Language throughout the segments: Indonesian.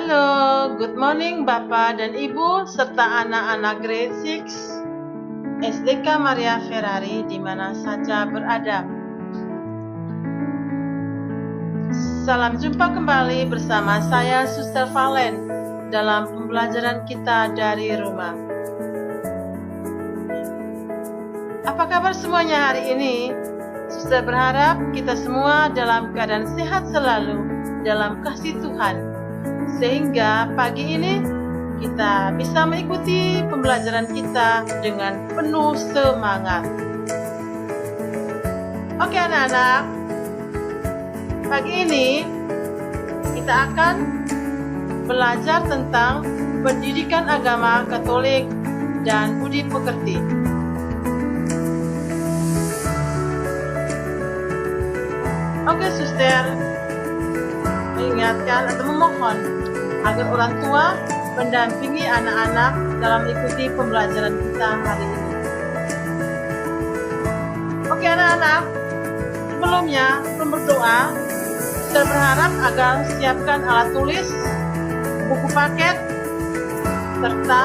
Halo, good morning Bapak dan Ibu serta anak-anak grade 6 SDK Maria Ferrari di mana saja berada. Salam jumpa kembali bersama saya Suster Valen dalam pembelajaran kita dari rumah. Apa kabar semuanya hari ini? Suster berharap kita semua dalam keadaan sehat selalu dalam kasih Tuhan, sehingga pagi ini kita bisa mengikuti pembelajaran kita dengan penuh semangat. Oke anak-anak, pagi ini kita akan belajar tentang pendidikan agama Katolik dan budi pekerti. Oke suster, mengingatkan atau memohon agar orang tua mendampingi anak-anak dalam mengikuti pembelajaran kita hari ini. Oke anak-anak, sebelum berdoa, saya berharap agar siapkan alat tulis, buku paket, serta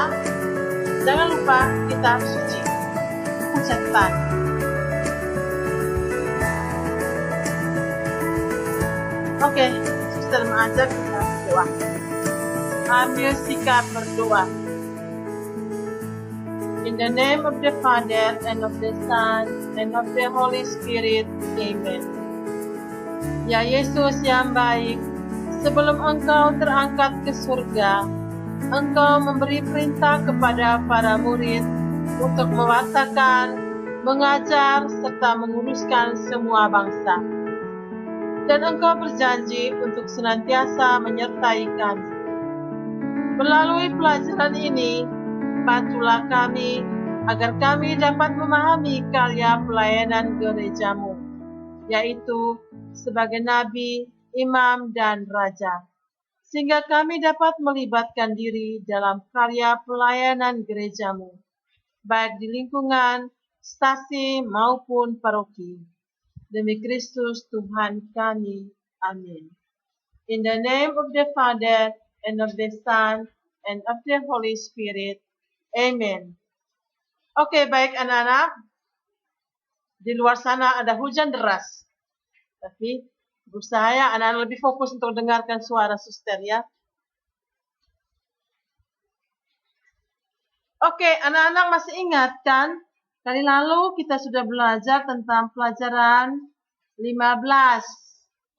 jangan lupa kitab suci, buku catatan. Oke, suster mengajak kita berdoa. Ambil sikap berdoa. In the name of the Father, and of the Son, and of the Holy Spirit. Amen. Ya Yesus yang baik, sebelum Engkau terangkat ke surga, Engkau memberi perintah kepada para murid untuk mewartakan, mengajar, serta menguruskan semua bangsa. Dan Engkau berjanji untuk senantiasa menyertai kami. Melalui pelajaran ini, bantulah kami agar kami dapat memahami karya pelayanan gerejamu, yaitu sebagai nabi, imam, dan raja, sehingga kami dapat melibatkan diri dalam karya pelayanan gerejamu, baik di lingkungan, stasi, maupun paroki. Demi Kristus Tuhan kami. Amin. In the name of the Father, and of the Son, and of the Holy Spirit. Amen. Oke, baik anak-anak. Di luar sana ada hujan deras. Tapi berusaha ya anak-anak lebih fokus untuk dengarkan suara suster ya. Oke, anak-anak masih ingat kan? Kali lalu kita sudah belajar tentang pelajaran 15,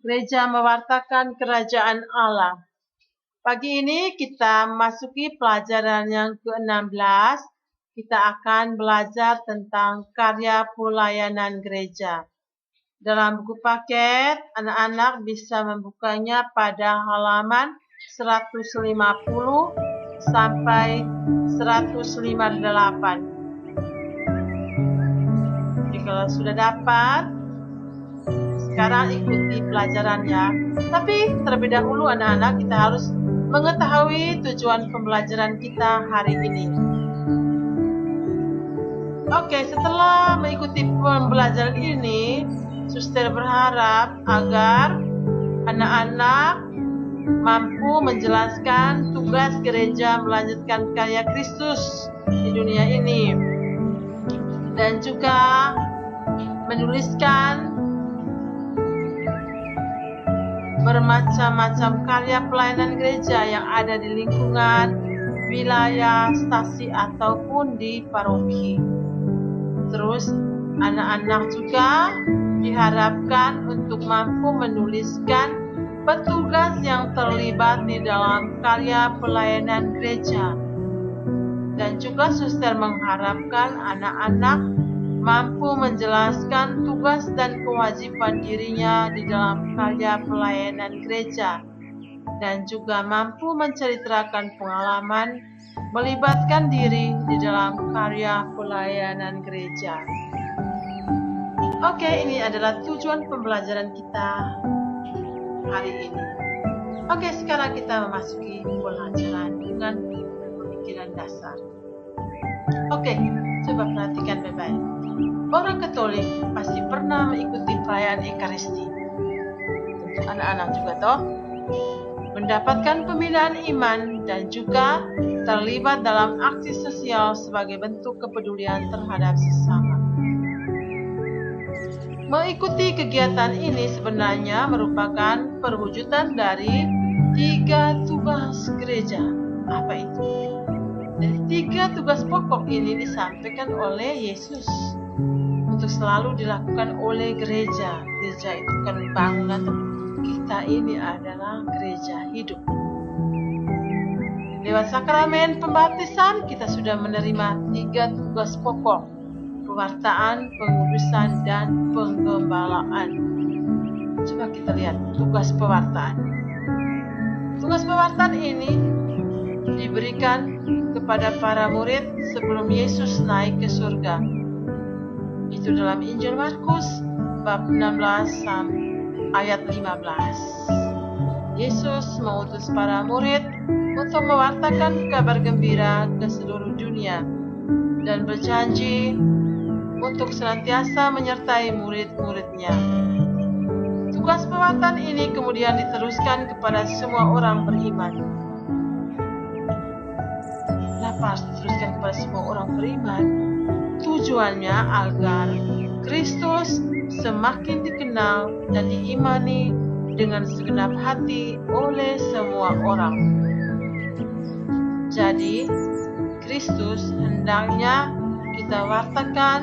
Gereja Mewartakan Kerajaan Allah. Pagi ini kita masuki pelajaran yang ke-16, kita akan belajar tentang karya pelayanan gereja. Dalam buku paket, anak-anak bisa membukanya pada halaman 150 sampai 158. Kalau sudah dapat, sekarang ikuti pelajarannya. Tapi terlebih dahulu anak-anak kita harus mengetahui tujuan pembelajaran kita hari ini. Oke, setelah mengikuti pembelajaran ini, suster berharap agar anak-anak mampu menjelaskan tugas gereja melanjutkan karya Kristus di dunia ini. Dan juga menuliskan bermacam-macam karya pelayanan gereja yang ada di lingkungan, wilayah, stasi, ataupun di paroki. Terus, anak-anak juga diharapkan untuk mampu menuliskan petugas yang terlibat di dalam karya pelayanan gereja. Dan juga suster mengharapkan anak-anak mampu menjelaskan tugas dan kewajiban dirinya di dalam karya pelayanan gereja, dan juga mampu menceritakan pengalaman melibatkan diri di dalam karya pelayanan gereja. Oke, ini adalah tujuan pembelajaran kita hari ini. Oke, sekarang kita memasuki pelajaran dengan pemikiran dasar. Oke, coba perhatikan baik-baik. Orang Katolik pasti pernah mengikuti perayaan Ekaristi. Tentu anak-anak juga toh. mendapatkan pembinaan iman, dan juga terlibat dalam aksi sosial sebagai bentuk kepedulian terhadap sesama. Mengikuti kegiatan ini sebenarnya merupakan perwujudan dari 3 tugas gereja. Apa itu? Dari 3 tugas pokok ini disampaikan oleh Yesus untuk selalu dilakukan oleh gereja. Gereja itu kan bangunan, kita ini adalah gereja hidup. Lewat sakramen pembaptisan kita sudah menerima 3 tugas pokok: pewartaan, pengudusan, dan penggembalaan. Coba kita lihat tugas pewartaan. Tugas pewartaan ini diberikan kepada para murid sebelum Yesus naik ke surga. Itu dalam Injil Markus bab 16 ayat 15. Yesus mengutus para murid untuk mewartakan kabar gembira ke seluruh dunia dan berjanji untuk senantiasa menyertai murid-muridnya. Tugas pewartaan ini kemudian diteruskan kepada semua orang beriman. Kenapa harus diteruskan kepada semua orang beriman? Tujuannya agar Kristus semakin dikenal dan diimani dengan segenap hati oleh semua orang. Jadi, Kristus hendaknya kita wartakan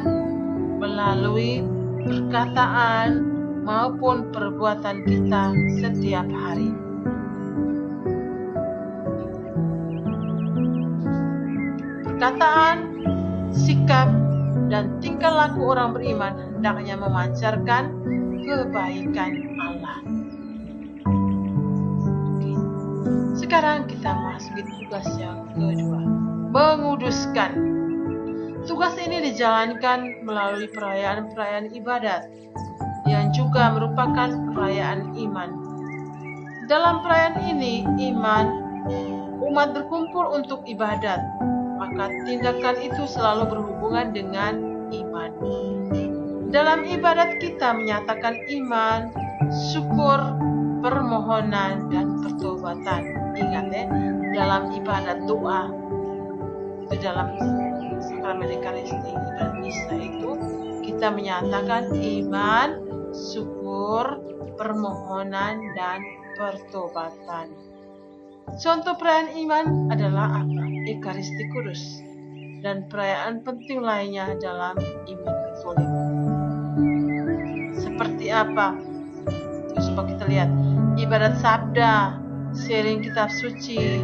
melalui perkataan maupun perbuatan kita setiap hari. Perkataan, sikap, dan tingkah laku orang beriman hendaknya memancarkan kebaikan Allah. Oke. Sekarang kita masuki tugas yang kedua, menguduskan. Tugas ini dijalankan melalui perayaan-perayaan ibadat yang juga merupakan perayaan iman. Dalam perayaan ini, umat berkumpul untuk ibadat, maka tindakan itu selalu berhubungan dengan iman. Dalam ibadat kita menyatakan iman, syukur, permohonan, dan pertobatan. Ingat ya, dalam ibadat doa, itu dalam sakramen Ekaristi, ibadat misa itu kita menyatakan iman, syukur, permohonan, dan pertobatan. Contoh perayaan iman adalah apa? Ekaristi Kudus dan perayaan penting lainnya dalam iman Katolik. Seperti apa? Coba kita lihat. Ibadat sabda, sharing kitab suci,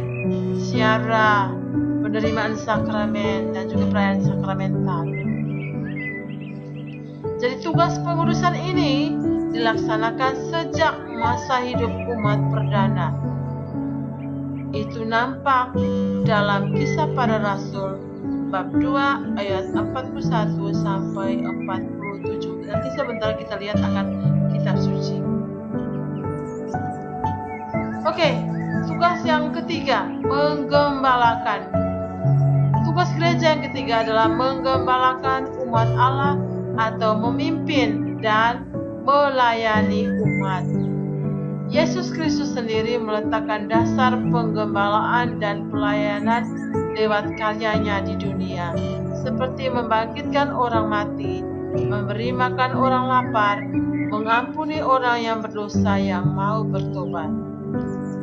siara, penerimaan sakramen, dan juga perayaan sakramental. Jadi tugas pengudusan ini dilaksanakan sejak masa hidup umat perdana. Itu nampak dalam Kisah Para Rasul bab 2 ayat 41 sampai 47. Nanti sebentar kita lihat akan kitab suci. Oke, tugas yang ketiga, menggembalakan. Tugas gereja yang ketiga adalah menggembalakan umat Allah atau memimpin dan melayani umat. Yesus Kristus sendiri meletakkan dasar penggembalaan dan pelayanan lewat karyanya di dunia, seperti membangkitkan orang mati, memberi makan orang lapar, mengampuni orang yang berdosa yang mau bertobat.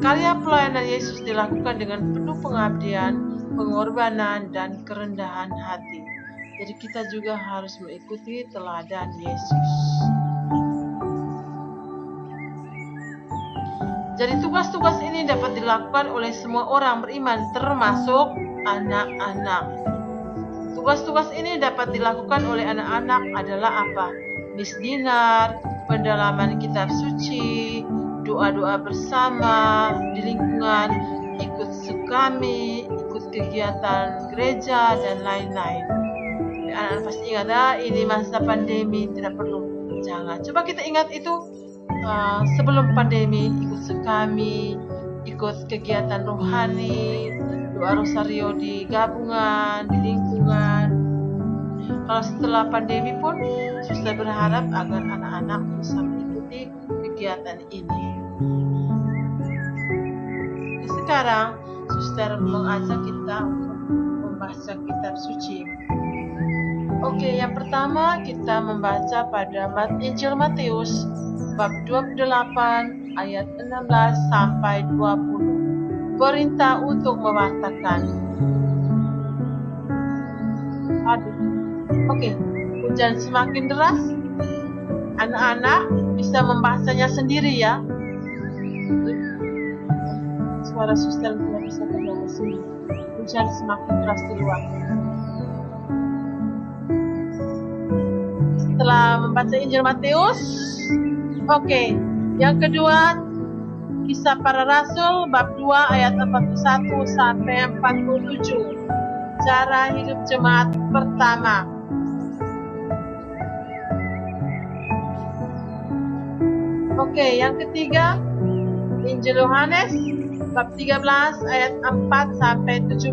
Karya pelayanan Yesus dilakukan dengan penuh pengabdian, pengorbanan, dan kerendahan hati. Jadi kita juga harus mengikuti teladan Yesus. Jadi tugas-tugas ini dapat dilakukan oleh semua orang beriman, termasuk anak-anak. Tugas-tugas ini dapat dilakukan oleh anak-anak adalah apa? Misdinar, pendalaman kitab suci, doa-doa bersama di lingkungan, ikut sukami, ikut kegiatan gereja, dan lain-lain. Anak-anak pasti ingat, ini masa pandemi, tidak perlu. Jangan. Coba kita ingat itu. Sebelum pandemi, ikut sekami, ikut kegiatan rohani, doa rosario di gabungan, di lingkungan. Kalau setelah pandemi pun, suster berharap agar anak-anak bisa mengikuti kegiatan ini. sekarang Suster mengajak kita untuk membaca kitab suci. Oke, yang pertama kita membaca pada Injil Matius bab 28 ayat 16 sampai 20. Perintah untuk mewartakan. Oke, hujan semakin deras. Anak-anak bisa membacanya sendiri ya. Suara Suster tidak bisa terdengar sini. Hujan semakin deras di luar. Setelah membaca Injil Matius, oke, yang kedua Kisah Para Rasul bab 2 ayat 41 sampai 47. Cara hidup jemaat pertama. Oke, yang ketiga Injil Yohanes bab 13 ayat 4 sampai 17.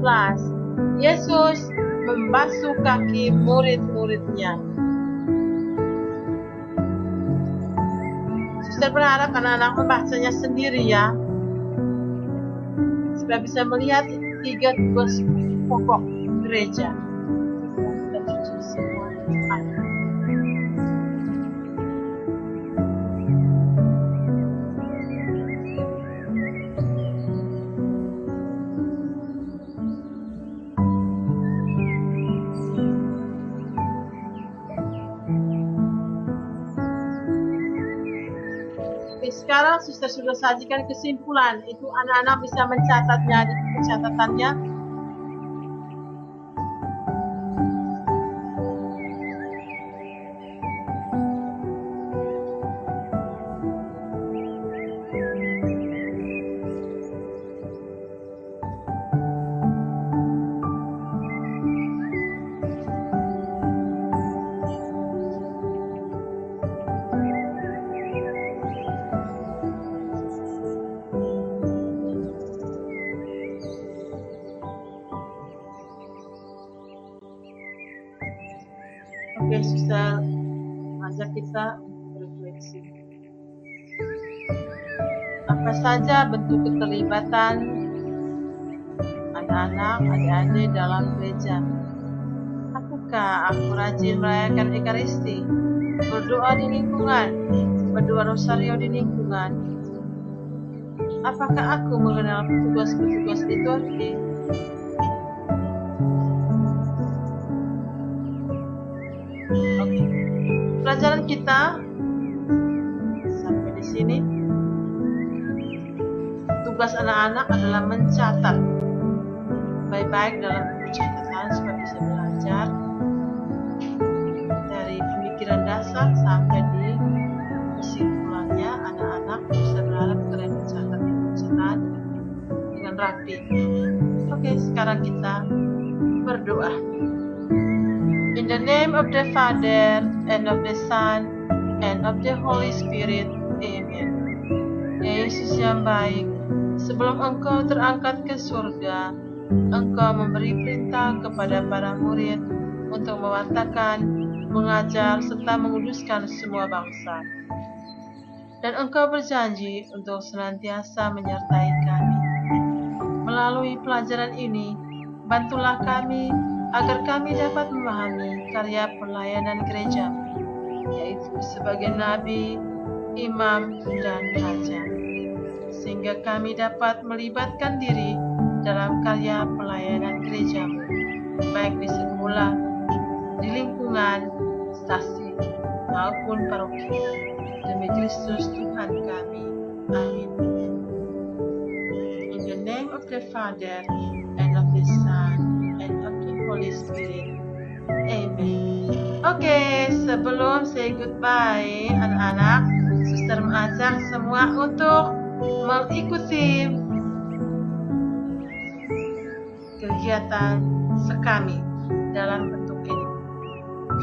Yesus membasuh kaki murid-muridnya. Suster berharap anak-anak membacanya sendiri ya, supaya bisa melihat 3 tugas pokok gereja. Sekarang Suster sudah sajikan kesimpulan. Itu anak-anak bisa mencatatnya di catatannya. Oke, Suster ajak kita berefleksi. Apa saja bentuk keterlibatan anak-anak, adik-adik dalam gereja? Apakah aku rajin merayakan Ekaristi, berdoa di lingkungan, berdoa rosario di lingkungan? Apakah aku mengenal petugas-petugas liturgi? Pelajaran kita sampai di sini. Tugas anak-anak adalah mencatat baik-baik dalam buku catatan supaya bisa belajar dari pemikiran dasar sampai di kesimpulannya. Anak-anak bisa berharap kalian mencatat di buku catatan dengan rapi. Oke, sekarang kita berdoa. In the name of the Father, and of the Son, and of the Holy Spirit. Amen. Ya Yesus yang baik, sebelum Engkau terangkat ke surga, Engkau memberi perintah kepada para murid untuk mewartakan, mengajar, serta menguduskan semua bangsa. Dan Engkau berjanji untuk senantiasa menyertai kami. Melalui pelajaran ini, bantulah kami agar kami dapat memahami karya pelayanan gereja, yaitu sebagai nabi, imam, dan raja, sehingga kami dapat melibatkan diri dalam karya pelayanan gereja-Mu, baik di sekolah, di lingkungan, stasi, maupun paroki. Demi Kristus Tuhan kami. Amin. In the name of the Father, and of the Son, and of the Holy Spirit. Amen. Oke, sebelum say goodbye, anak-anak, Suster mengajak semua untuk mengikuti kegiatan sekami dalam bentuk ini,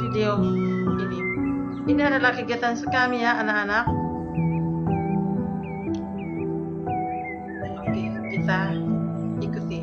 video ini. Ini adalah kegiatan sekami ya, anak-anak. Oke, kita ikuti.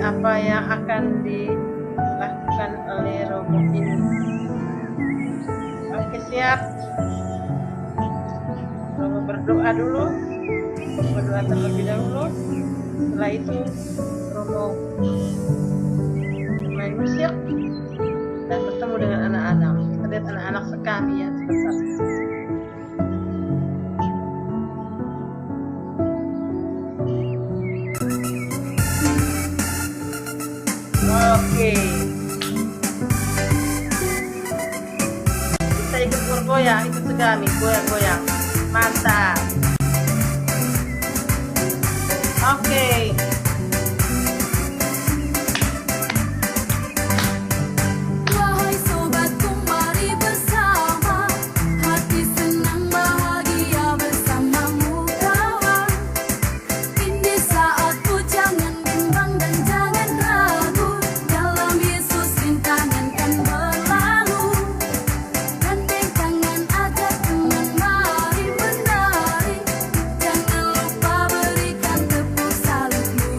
apa yang akan dilakukan oleh Romo ini. Oke, siap. Romo berdoa dulu, berdoa terlebih dahulu. Setelah itu Romo main musik dan bertemu dengan anak-anak. Kita lihat anak-anak sekami ya sebentar. Oke, kita ikut bergoyang, ikut segami, goyang-goyang, mantap. Oke. Wahai sobatku, mari bersama, hati senang bahagia bersamamu kawan. Ini saatku, jangan bimbang dan jangan ragu, dalam Yesus rintangan kan berlalu. Gandeng tangan ajak teman, mari menari, jangan lupa berikan tepuk salibmu.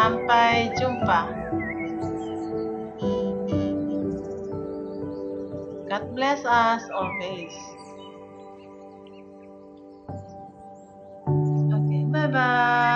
Sampai jumpa. God bless us always. Okay, bye-bye.